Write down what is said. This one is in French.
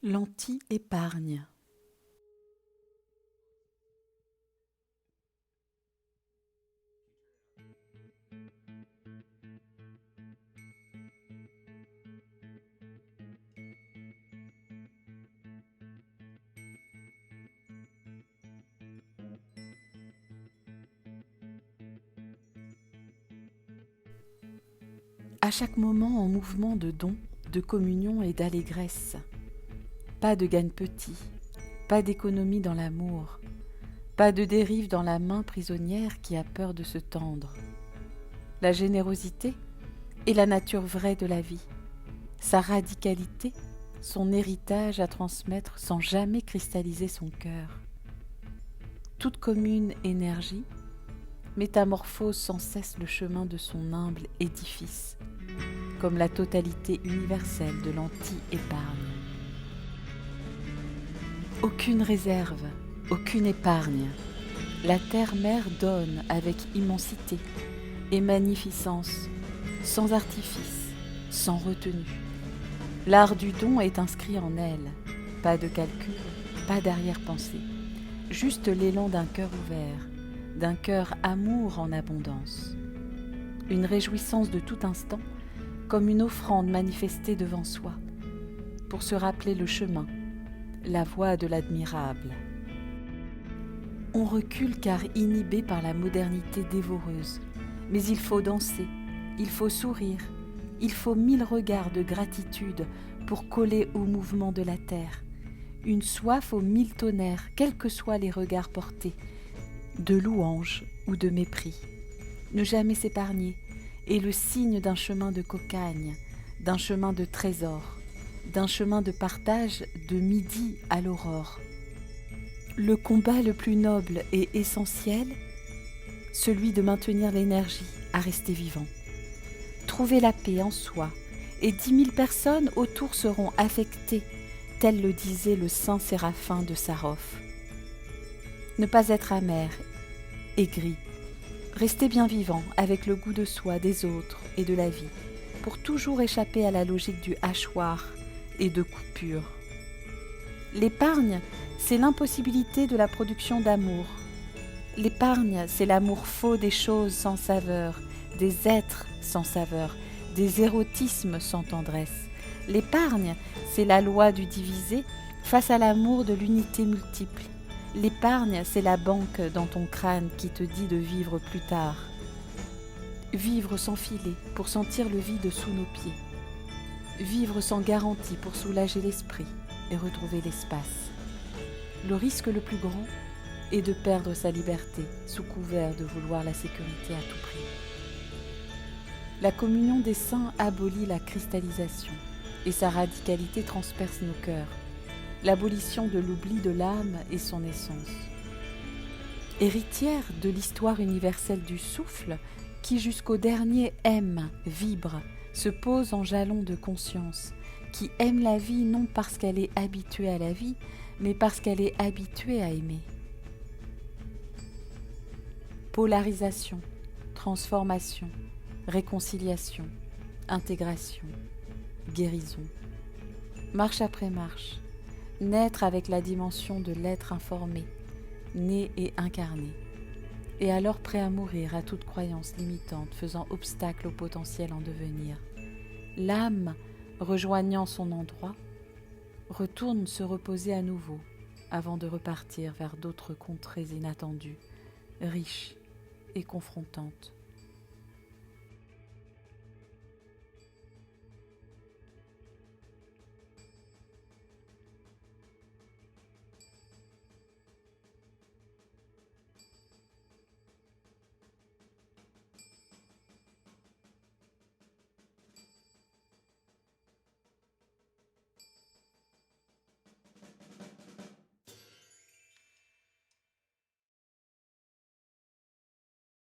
L'anti-épargne. À chaque moment en mouvement de don, de communion et d'allégresse. Pas de gagne petit, pas d'économie dans l'amour, pas de dérive dans la main prisonnière qui a peur de se tendre. La générosité est la nature vraie de la vie, sa radicalité, son héritage à transmettre sans jamais cristalliser son cœur. Toute commune énergie métamorphose sans cesse le chemin de son humble édifice, comme la totalité universelle de l'anti-épargne. Aucune réserve, aucune épargne. La terre-mère donne avec immensité et magnificence, sans artifice, sans retenue. L'art du don est inscrit en elle, pas de calcul, pas d'arrière-pensée, juste l'élan d'un cœur ouvert, d'un cœur amour en abondance. Une réjouissance de tout instant, comme une offrande manifestée devant soi, pour se rappeler le chemin, la voie de l'admirable. On recule car inhibé par la modernité dévoreuse, mais il faut danser, il faut sourire, il faut 1000 regards de gratitude pour coller au mouvement de la terre, une soif aux 1000 tonnerres, quels que soient les regards portés, de louange ou de mépris. Ne jamais s'épargner est le signe d'un chemin de cocagne, d'un chemin de trésor, d'un chemin de partage de midi à l'aurore. Le combat le plus noble et essentiel, celui de maintenir l'énergie à rester vivant. Trouver la paix en soi, et 10 000 personnes autour seront affectées, tel le disait le saint Séraphin de Sarov. Ne pas être amer, aigri, rester bien vivant avec le goût de soi, des autres et de la vie, pour toujours échapper à la logique du hachoir et de coupure. L'épargne, c'est l'impossibilité de la production d'amour. L'épargne, c'est l'amour faux des choses sans saveur, des êtres sans saveur, des érotismes sans tendresse. L'épargne, c'est la loi du divisé face à l'amour de l'unité multiple. L'épargne, c'est la banque dans ton crâne qui te dit de vivre plus tard. Vivre sans filet pour sentir le vide sous nos pieds. Vivre sans garantie pour soulager l'esprit et retrouver l'espace. Le risque le plus grand est de perdre sa liberté sous couvert de vouloir la sécurité à tout prix. La communion des saints abolit la cristallisation et sa radicalité transperce nos cœurs. L'abolition de l'oubli de l'âme et son essence. Héritière de l'histoire universelle du souffle, qui jusqu'au dernier aime, vibre, se pose en jalon de conscience, qui aime la vie non parce qu'elle est habituée à la vie, mais parce qu'elle est habituée à aimer. Polarisation, transformation, réconciliation, intégration, guérison. Marche après marche, naître avec la dimension de l'être informé, né et incarné, et alors prêt à mourir à toute croyance limitante faisant obstacle au potentiel en devenir. L'âme, rejoignant son endroit, retourne se reposer à nouveau avant de repartir vers d'autres contrées inattendues, riches et confrontantes.